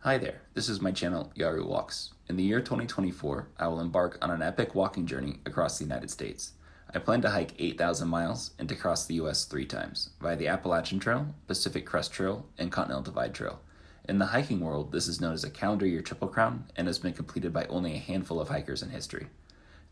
Hi there, this is my channel, Yaru Walks. In the year 2024, I will embark on an epic walking journey across the United States. I plan to hike 8,000 miles and to cross the US 3 times, via the Appalachian Trail, Pacific Crest Trail, and Continental Divide Trail. In the hiking world, this is known as a calendar year Triple Crown and has been completed by only a handful of hikers in history.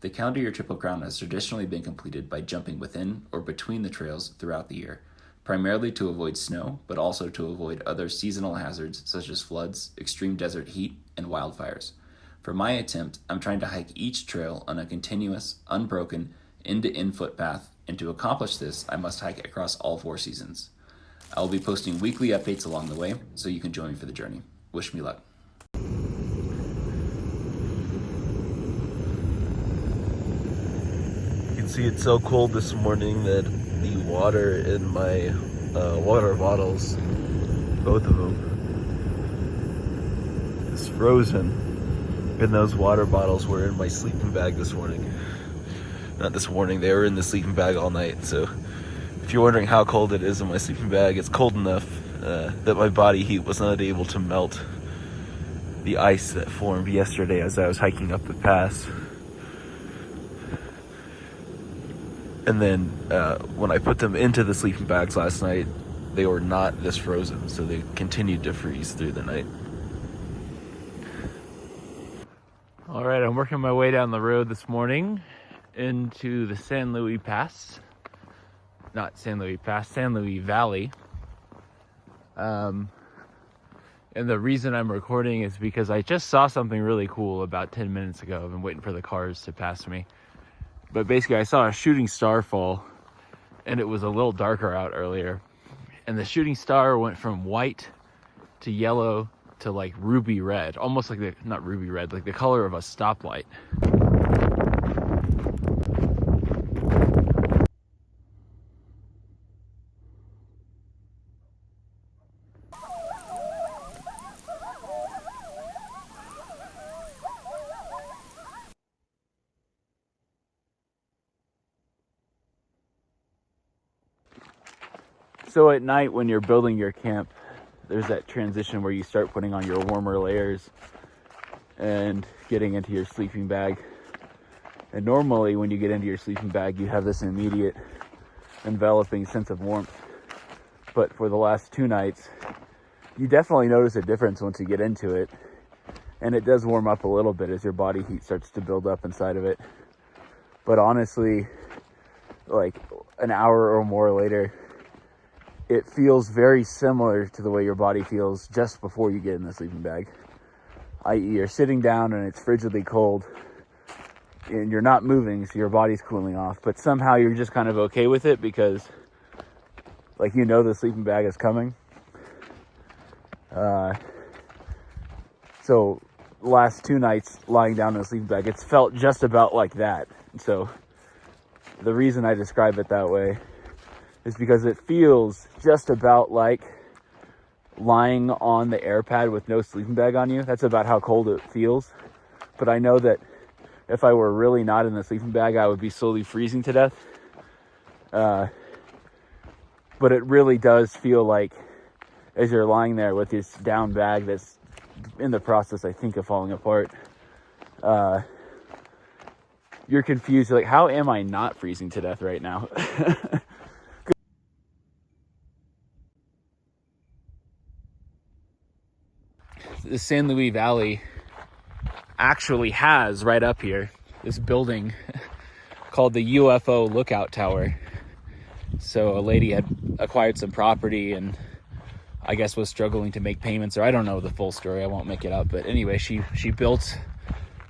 The calendar year Triple Crown has traditionally been completed by jumping within or between the trails throughout the year, primarily to avoid snow, but also to avoid other seasonal hazards such as floods, extreme desert heat, and wildfires. For my attempt, I'm trying to hike each trail on a continuous, unbroken, end-to-end footpath, and to accomplish this, I must hike across all 4 seasons. I will be posting weekly updates along the way, so you can join me for the journey. Wish me luck. You can see it's so cold this morning that the water in my water bottles, both of them, is frozen. And those water bottles were in my sleeping bag this morning. Not this morning, they were in the sleeping bag all night. So if you're wondering how cold it is in my sleeping bag, it's cold enough that my body heat was not able to melt the ice that formed yesterday as I was hiking up the pass. And then when I put them into the sleeping bags last night, they were not this frozen, so they continued to freeze through the night. All right, I'm working my way down the road this morning into the San Luis Pass. Not San Luis Pass, San Luis Valley. And the reason I'm recording is because I just saw something really cool about 10 minutes ago. I've been waiting for the cars to pass me. But basically, I saw a shooting star fall, and it was a little darker out earlier. And the shooting star went from white to yellow to like ruby red, almost like not ruby red, like the color of a stoplight. So at night when you're building your camp, there's that transition where you start putting on your warmer layers and getting into your sleeping bag. And normally when you get into your sleeping bag, you have this immediate enveloping sense of warmth. But for the last 2 nights, you definitely notice a difference once you get into it. And it does warm up a little bit as your body heat starts to build up inside of it. But honestly, like an hour or more later, it feels very similar to the way your body feels just before you get in the sleeping bag. I.e., you're sitting down and it's frigidly cold and you're not moving, so your body's cooling off, but somehow you're just kind of okay with it because like you know the sleeping bag is coming. So the last 2 nights lying down in the sleeping bag, it's felt just about like that. So the reason I describe it that way is because it feels just about like lying on the air pad with no sleeping bag on you. That's about how cold it feels. But I know that if I were really not in the sleeping bag, I would be slowly freezing to death. But it really does feel like as you're lying there with this down bag that's in the process, I think, of falling apart, you're confused. You're like, how am I not freezing to death right now? The San Luis Valley actually has right up here this building called the UFO Lookout Tower. So a lady had acquired some property and I guess was struggling to make payments, or I don't know the full story, I won't make it up, but anyway, she built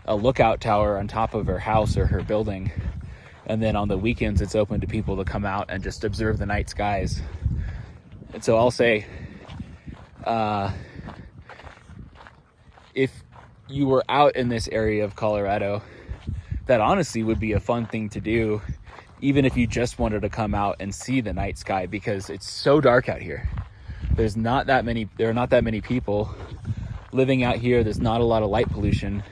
a lookout tower on top of her house or her building, and then on the weekends it's open to people to come out and just observe the night skies. And so I'll say, if you were out in this area of Colorado, that honestly would be a fun thing to do, even if you just wanted to come out and see the night sky, because it's so dark out here. There are not that many people living out here. There's not a lot of light pollution.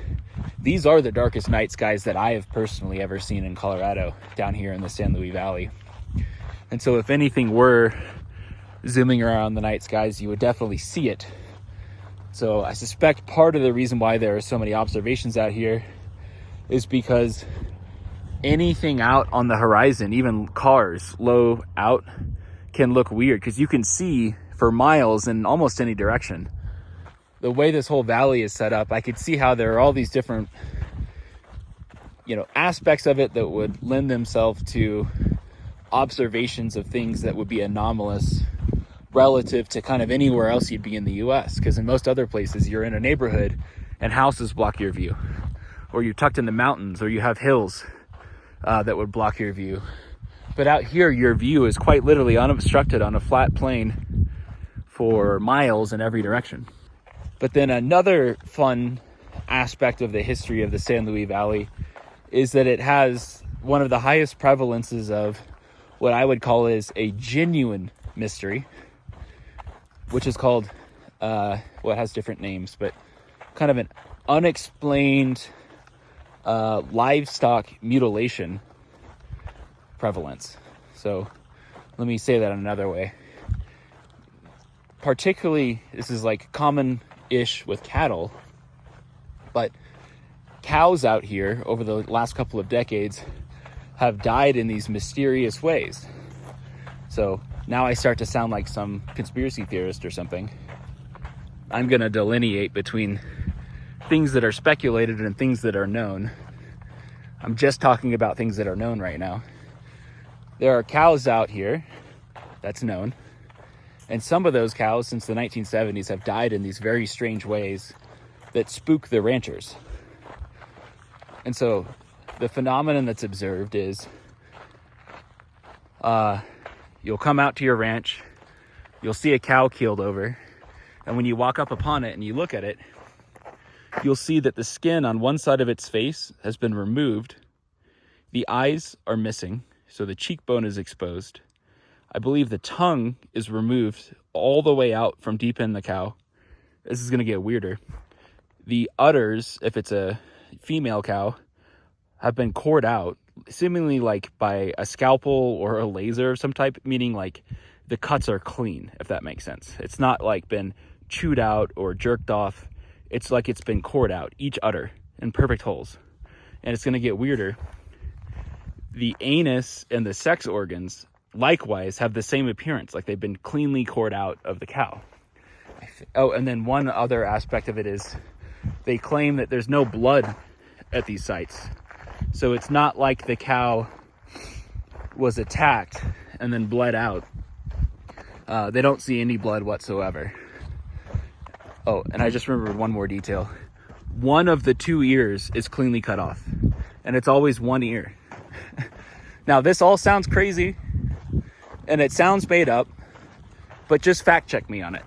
These are the darkest night skies that I have personally ever seen in Colorado, down here in the San Luis Valley. And so if anything were zooming around the night skies, you would definitely see it. So I suspect part of the reason why there are so many observations out here is because anything out on the horizon, even cars low out, can look weird because you can see for miles in almost any direction. The way this whole valley is set up, I could see how there are all these different, aspects of it that would lend themselves to observations of things that would be anomalous relative to kind of anywhere else you'd be in the US. Because in most other places, you're in a neighborhood and houses block your view, or you're tucked in the mountains, or you have hills that would block your view. But out here, your view is quite literally unobstructed on a flat plain for miles in every direction. But then another fun aspect of the history of the San Luis Valley is that it has one of the highest prevalences of what I would call is a genuine mystery, which is called, it has different names, but kind of an unexplained livestock mutilation prevalence. So let me say that another way. Particularly, this is like common-ish with cattle, but cows out here over the last couple of decades have died in these mysterious ways. So now I start to sound like some conspiracy theorist or something. I'm going to delineate between things that are speculated and things that are known. I'm just talking about things that are known right now. There are cows out here, that's known. And some of those cows since the 1970s have died in these very strange ways that spook the ranchers. And so the phenomenon that's observed is you'll come out to your ranch, you'll see a cow keeled over, and when you walk up upon it and you look at it, you'll see that the skin on one side of its face has been removed, the eyes are missing, so the cheekbone is exposed. I believe the tongue is removed all the way out from deep in the cow. This is going to get weirder. The udders, if it's a female cow, have been cored out, seemingly like by a scalpel or a laser of some type, meaning like the cuts are clean, if that makes sense. It's not like been chewed out or jerked off. It's like it's been cored out, each udder in perfect holes. And it's going to get weirder. The anus and the sex organs likewise have the same appearance, like they've been cleanly cored out of the cow. Oh, and then one other aspect of it is they claim that there's no blood at these sites. So it's not like the cow was attacked and then bled out. They don't see any blood whatsoever. Oh, and I just remembered one more detail. One of the two ears is cleanly cut off, and it's always one ear. Now, this all sounds crazy, and it sounds made up, but just fact check me on it.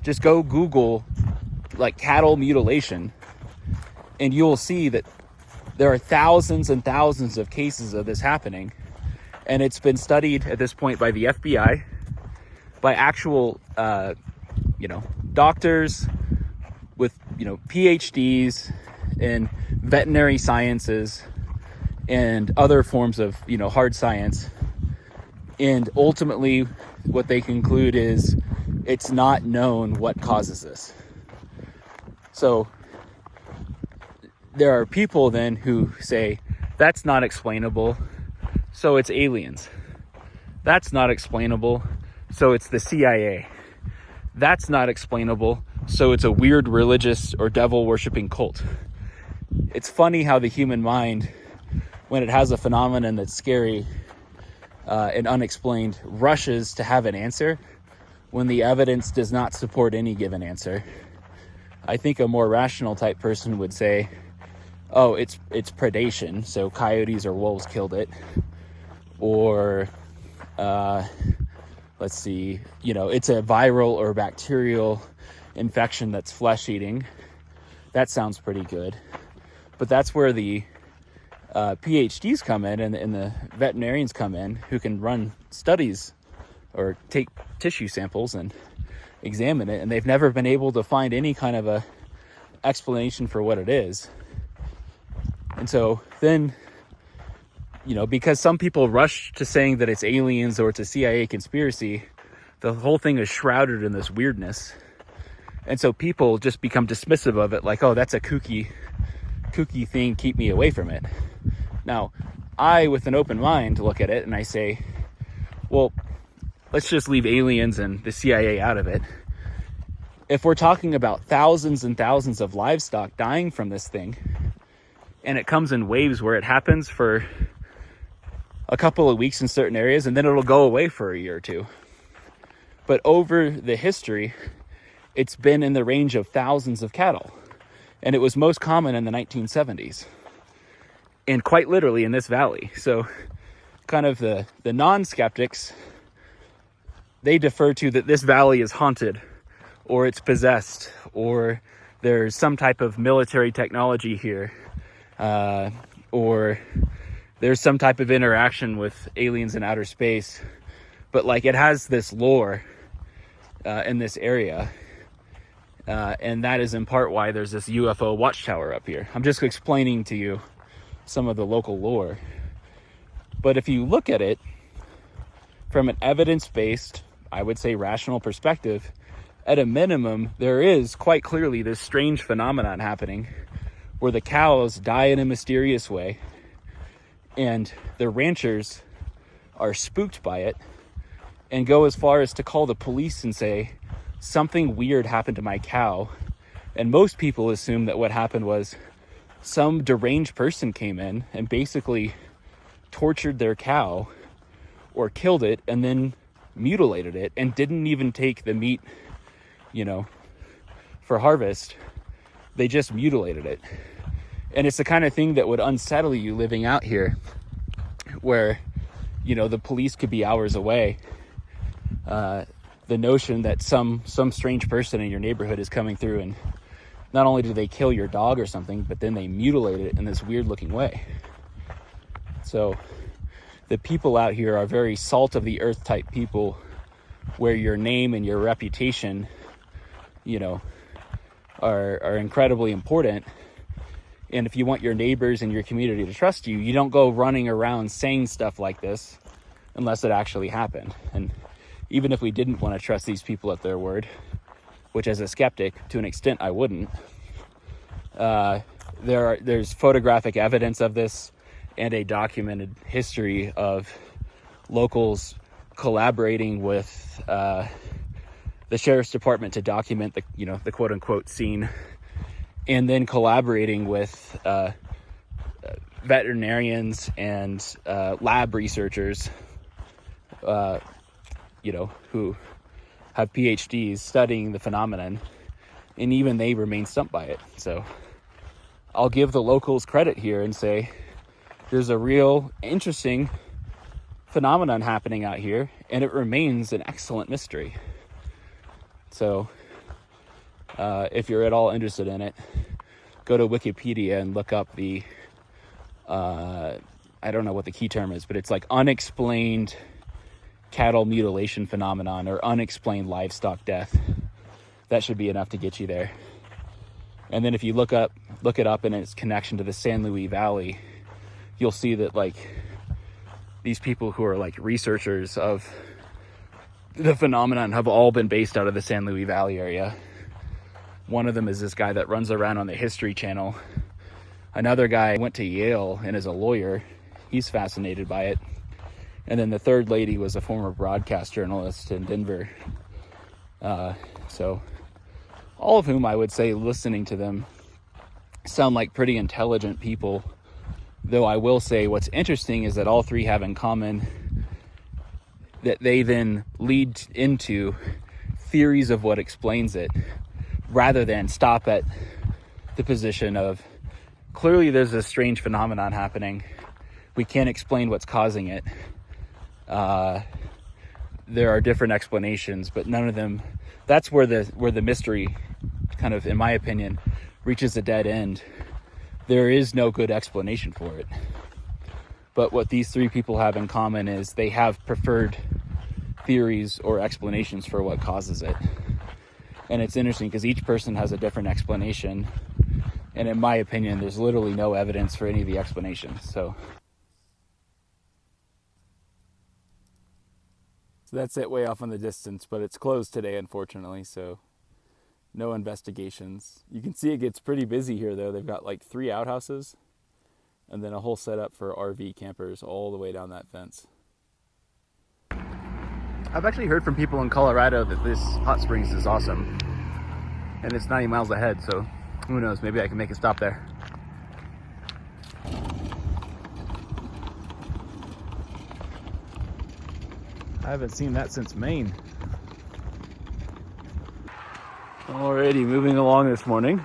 Just go Google, like, cattle mutilation, and you'll see that there are thousands and thousands of cases of this happening, and it's been studied at this point by the FBI, by actual, doctors with, PhDs in veterinary sciences and other forms of, hard science. And ultimately, what they conclude is it's not known what causes this. So there are people then who say, that's not explainable, so it's aliens. That's not explainable, so it's the CIA. That's not explainable, so it's a weird religious or devil-worshipping cult. It's funny how the human mind, when it has a phenomenon that's scary and unexplained, rushes to have an answer when the evidence does not support any given answer. I think a more rational type person would say, oh, it's predation, so coyotes or wolves killed it. Or, let's see, it's a viral or bacterial infection that's flesh-eating. That sounds pretty good. But that's where the PhDs come in and the veterinarians come in who can run studies or take tissue samples and examine it, and they've never been able to find any kind of a explanation for what it is. And so then, because some people rush to saying that it's aliens or it's a CIA conspiracy, the whole thing is shrouded in this weirdness. And so people just become dismissive of it, like, oh, that's a kooky thing, keep me away from it. Now, I, with an open mind, look at it and I say, well, let's just leave aliens and the CIA out of it. If we're talking about thousands and thousands of livestock dying from this thing, and it comes in waves where it happens for a couple of weeks in certain areas, and then it'll go away for a year or two. But over the history, it's been in the range of thousands of cattle. And it was most common in the 1970s. And quite literally in this valley. So kind of the non-skeptics, they defer to that this valley is haunted, or it's possessed, or there's some type of military technology here, or there's some type of interaction with aliens in outer space. But like, it has this lore in this area, and that is in part why there's this UFO watchtower up here. I'm just explaining to you some of the local lore. But if you look at it from an evidence-based, I would say rational perspective, at a minimum, there is quite clearly this strange phenomenon happening where the cows die in a mysterious way, and the ranchers are spooked by it and go as far as to call the police and say, something weird happened to my cow. And most people assume that what happened was some deranged person came in and basically tortured their cow or killed it and then mutilated it and didn't even take the meat, for harvest. They just mutilated it. And it's the kind of thing that would unsettle you living out here where, the police could be hours away. The notion that some strange person in your neighborhood is coming through, and not only do they kill your dog or something, but then they mutilate it in this weird looking way. So the people out here are very salt of the earth type people, where your name and your reputation, are incredibly important. And if you want your neighbors and your community to trust you, you don't go running around saying stuff like this unless it actually happened. And even if we didn't want to trust these people at their word, which as a skeptic, to an extent, I wouldn't, there's photographic evidence of this and a documented history of locals collaborating with the sheriff's department to document the quote unquote scene, and then collaborating with veterinarians and lab researchers, who have PhDs studying the phenomenon, and even they remain stumped by it. So I'll give the locals credit here and say there's a real interesting phenomenon happening out here, and it remains an excellent mystery. So if you're at all interested in it, go to Wikipedia and look up the I don't know what the key term is, but it's like unexplained cattle mutilation phenomenon or unexplained livestock death. That should be enough to get you there. And then if you look it up in its connection to the San Luis Valley, you'll see that like these people who are like researchers of the phenomenon have all been based out of the San Luis Valley area. One of them is this guy that runs around on the History Channel. Another guy went to Yale and is a lawyer. He's fascinated by it. And then the third lady was a former broadcast journalist in Denver. So all of whom I would say, listening to them, sound like pretty intelligent people. Though I will say what's interesting is that all three have in common that they then lead into theories of what explains it, rather than stop at the position of, clearly there's a strange phenomenon happening. We can't explain what's causing it. There are different explanations, but none of them, that's where the mystery kind of, in my opinion, reaches a dead end. There is no good explanation for it. But what these three people have in common is they have preferred theories or explanations for what causes it. And it's interesting because each person has a different explanation. And in my opinion, there's literally no evidence for any of the explanations. So that's it way off in the distance, but it's closed today, unfortunately. So No investigations. You can see it gets pretty busy here though. They've got like 3 outhouses and then a whole setup for RV campers all the way down that fence. I've actually heard from people in Colorado that this hot springs is awesome. And it's 90 miles ahead, so who knows, maybe I can make a stop there. I haven't seen that since Maine. Alrighty, moving along this morning.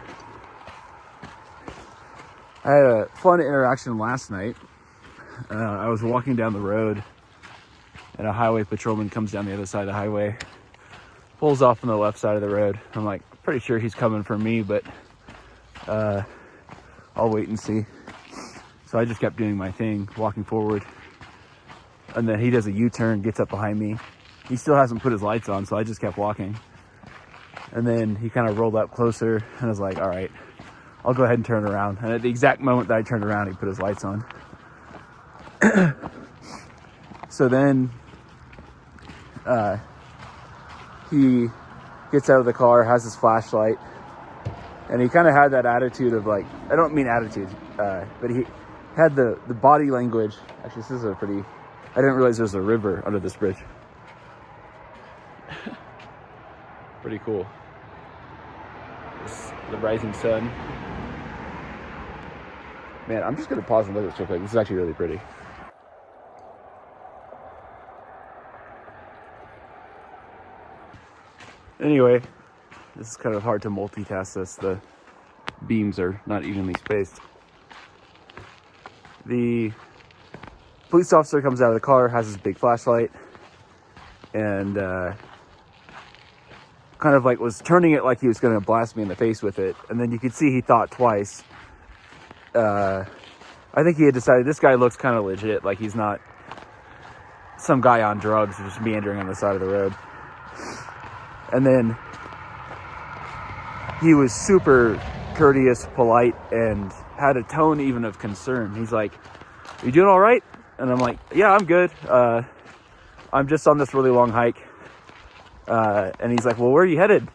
I had a fun interaction last night. I was walking down the road and a highway patrolman comes down the other side of the highway, pulls off on the left side of the road. I'm like, pretty sure he's coming for me, but I'll wait and see. So I just kept doing my thing, walking forward. And then he does a U-turn, gets up behind me. He still hasn't put his lights on, so I just kept walking. And then he kind of rolled up closer, and I was like, all right, I'll go ahead and turn around. And at the exact moment that I turned around, he put his lights on. So then he gets out of the car, has his flashlight, and he kind of had that attitude of like, I don't mean attitude, but he had the body language. Actually, this is a pretty, I didn't realize there's a river under this bridge. Pretty cool. The rising sun. Man, I'm just gonna pause and look at this real quick. This is actually really pretty. Anyway, this is kind of hard to multitask this. The beams are not evenly spaced. The police officer comes out of the car, has his big flashlight, and kind of like was turning it like he was going to blast me in the face with it. And then you could see he thought twice. I think he had decided this guy looks kind of legit, like he's not some guy on drugs just meandering on the side of the road. And then he was super courteous, polite, and had a tone even of concern. He's like, "You doing all right?" And I'm like, "Yeah, I'm good. I'm just on this really long hike." And he's like, "Well, where are you headed?"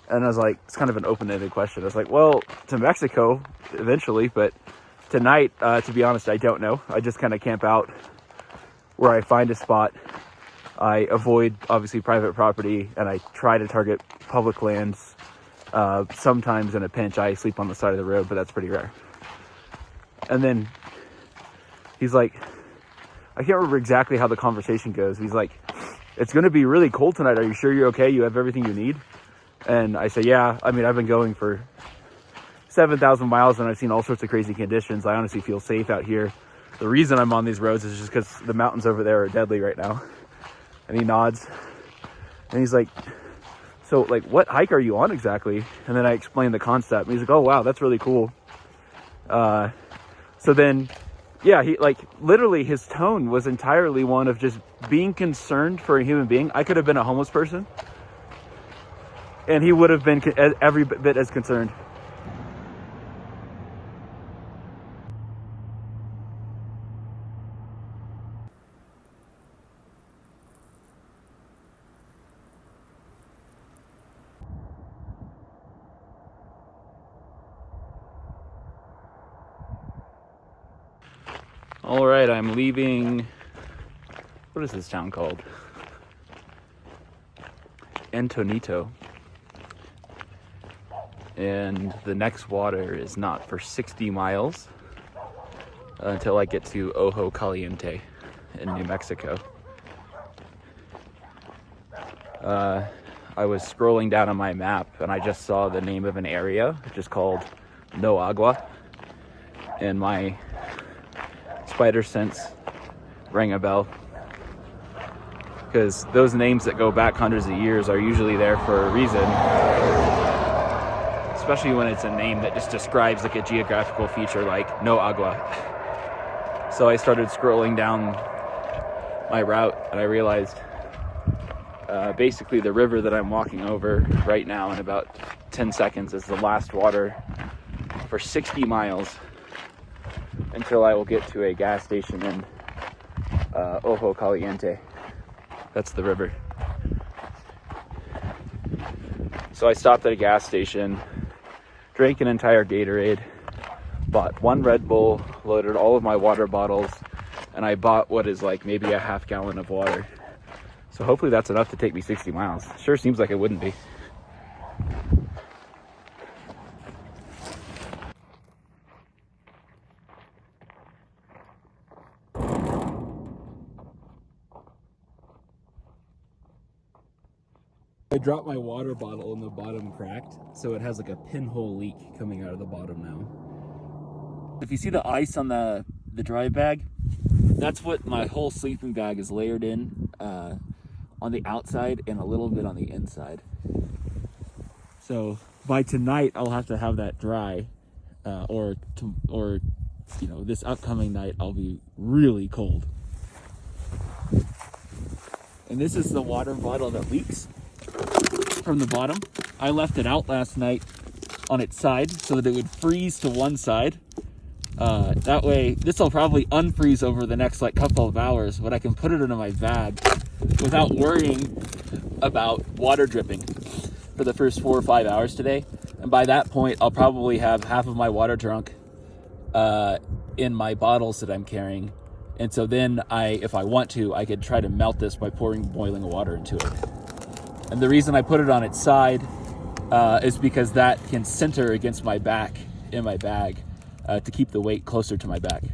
And I was like, it's kind of an open-ended question. I was like, well, to Mexico eventually, but tonight, to be honest, I don't know. I just kind of camp out where I find a spot. I avoid, obviously, private property, and I try to target public lands. Sometimes in a pinch, I sleep on the side of the road, but that's pretty rare. And then he's like, I can't remember exactly how the conversation goes. He's like, "It's going to be really cold tonight. Are you sure you're okay? You have everything you need?" And I say, "Yeah, I mean, I've been going for 7,000 miles and I've seen all sorts of crazy conditions. I honestly feel safe out here. The reason I'm on these roads is just because the mountains over there are deadly right now." And he nods. And he's like, "So, like, what hike are you on exactly?" And then I explained the concept. And he's like, "Oh, wow, that's really cool." So then, yeah, he, like, literally his tone was entirely one of just being concerned for a human being. I could have been a homeless person, and he would have been every bit as concerned. All right, I'm leaving. What is this town called? Antonito. And the next water is not for 60 miles until I get to Ojo Caliente in New Mexico. I was scrolling down on my map and I just saw the name of an area, which is called No Agua. And my spider sense rang a bell, because those names that go back hundreds of years are usually there for a reason, especially when it's a name that just describes like a geographical feature like No Agua. So I started scrolling down my route and I realized basically the river that I'm walking over right now in about 10 seconds is the last water for 60 miles until I will get to a gas station in Ojo Caliente. That's the river. So I stopped at a gas station, drank an entire Gatorade, bought one Red Bull, loaded all of my water bottles, and I bought what is like maybe a half gallon of water. So hopefully that's enough to take me 60 miles. Sure seems like it wouldn't be. I dropped my water bottle and the bottom cracked, so it has like a pinhole leak coming out of the bottom now. If you see the ice on the dry bag, that's what my whole sleeping bag is layered in, on the outside and a little bit on the inside. So by tonight I'll have to have that dry, or you know, this upcoming night I'll be really cold. And this is the water bottle that leaks from the bottom. I left it out last night on its side so that it would freeze to one side. That way, this will probably unfreeze over the next like couple of hours, but I can put it into my bag without worrying about water dripping for the first 4 or 5 hours today. And by that point, I'll probably have half of my water drunk in my bottles that I'm carrying. And so then if I want to, I could try to melt this by pouring boiling water into it. And the reason I put it on its side is because that can center against my back in my bag to keep the weight closer to my back.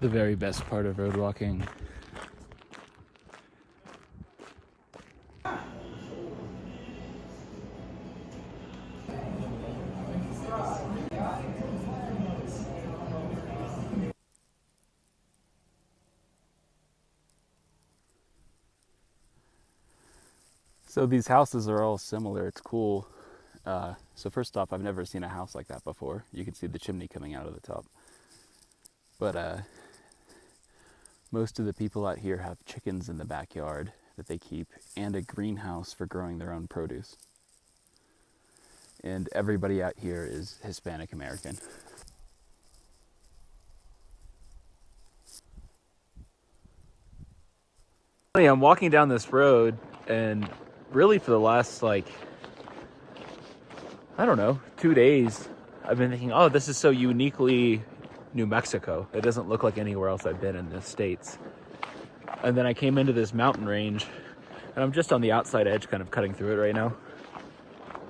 The very best part of road walking. So these houses are all similar. It's cool. So first off, I've never seen a house like that before. You can see the chimney coming out of the top. But most of the people out here have chickens in the backyard that they keep and a greenhouse for growing their own produce. And everybody out here is Hispanic American. I'm walking down this road, and really for the last, like, I don't know, 2 days, I've been thinking, oh, this is so uniquely New Mexico. It doesn't look like anywhere else I've been in the States. And then I came into this mountain range, and I'm just on the outside edge, kind of cutting through it right now.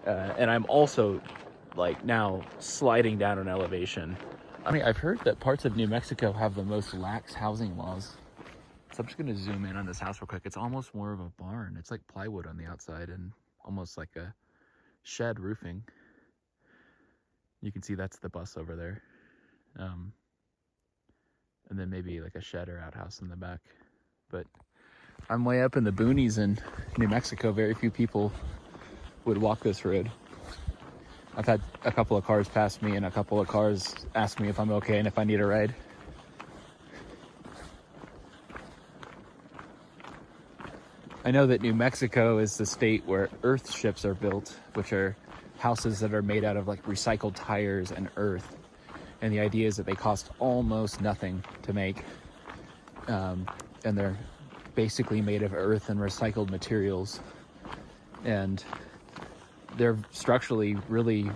And I'm also, like, now sliding down an elevation. I mean, I've heard that parts of New Mexico have the most lax housing laws. So I'm just going to zoom in on this house real quick. It's almost more of a barn. It's like plywood on the outside and almost like a shed roofing. You can see that's the bus over there. And then maybe like a shed or outhouse in the back. But I'm way up in the boonies in New Mexico. Very few people would walk this road. I've had a couple of cars pass me and a couple of cars ask me if I'm okay and if I need a ride. I know that New Mexico is the state where earth ships are built, which are houses that are made out of like recycled tires and earth. And the idea is that they cost almost nothing to make. And they're basically made of earth and recycled materials. And they're structurally really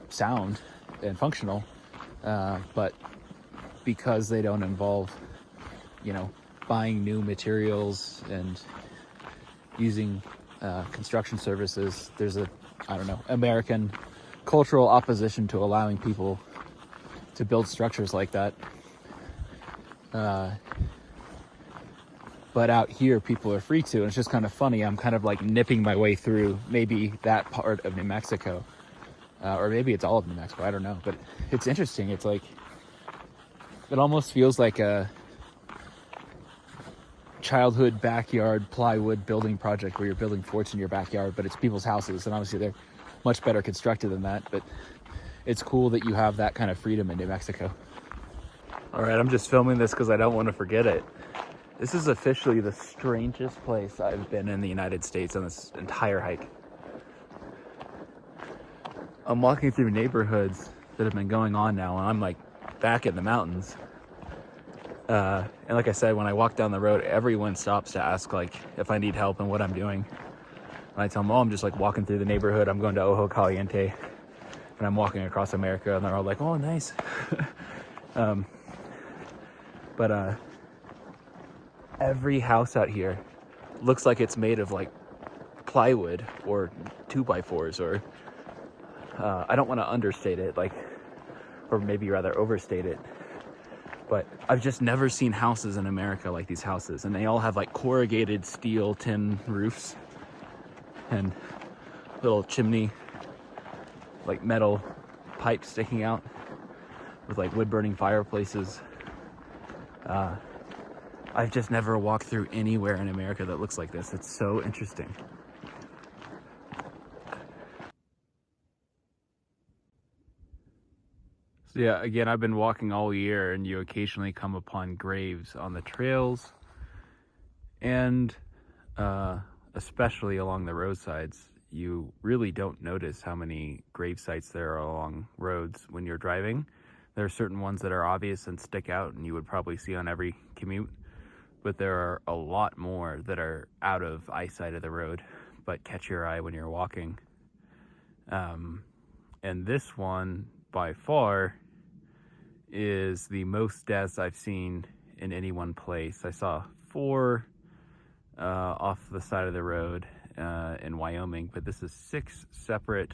sound and functional. But because they don't involve, you know, buying new materials and using construction services, there's a, I don't know, American cultural opposition to allowing people to build structures like that. But out here, people are free to, and it's just kind of funny. I'm kind of like nipping my way through maybe that part of New Mexico, or maybe it's all of New Mexico, I don't know. But it's interesting. It's like, it almost feels like a childhood backyard plywood building project where you're building forts in your backyard, but it's people's houses, and obviously they're much better constructed than that. But it's cool that you have that kind of freedom in New Mexico. All right, I'm just filming this because I don't want to forget it. This is officially the strangest place I've been in the United States on this entire hike. I'm walking through neighborhoods that have been going on now, and I'm like back in the mountains. And like I said, when I walk down the road, everyone stops to ask like if I need help and what I'm doing. And I tell them, oh, I'm just like walking through the neighborhood. I'm going to Ojo Caliente, and I'm walking across America. And they're all like, oh, nice. But every house out here looks like it's made of like plywood or 2x4s, or I don't want to understate it, like, or maybe rather overstate it, but I've just never seen houses in America like these houses, and they all have like corrugated steel tin roofs and little chimney, like metal pipes sticking out with like wood burning fireplaces. I've just never walked through anywhere in America that looks like this. It's so interesting. So yeah, again, I've been walking all year, and you occasionally come upon graves on the trails, and especially along the roadsides. You really don't notice how many grave sites there are along roads when you're driving. There are certain ones that are obvious and stick out, and you would probably see on every commute, but there are a lot more that are out of eyesight of the road but catch your eye when you're walking. And this one, by far, is the most deaths I've seen in any one place. I saw 4 off the side of the road in Wyoming, but this is 6 separate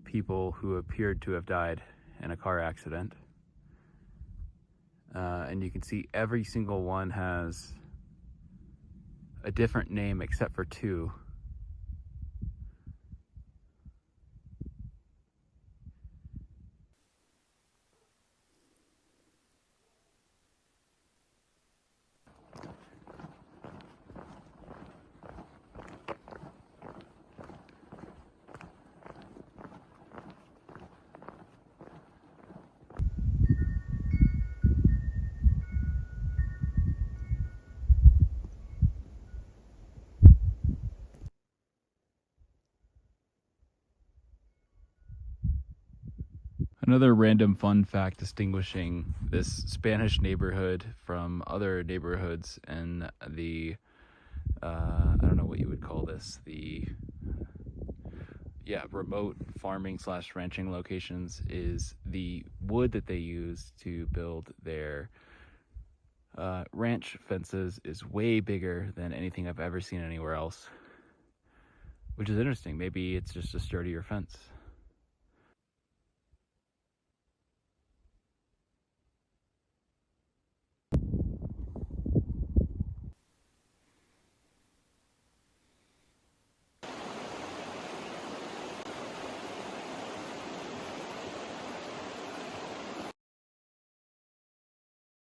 people who appeared to have died in a car accident. And you can see every single one has a different name except for 2. Another random fun fact distinguishing this Spanish neighborhood from other neighborhoods in the, I don't know what you would call this, the, remote farming / ranching locations, is the wood that they use to build their ranch fences is way bigger than anything I've ever seen anywhere else, which is interesting. Maybe it's just a sturdier fence.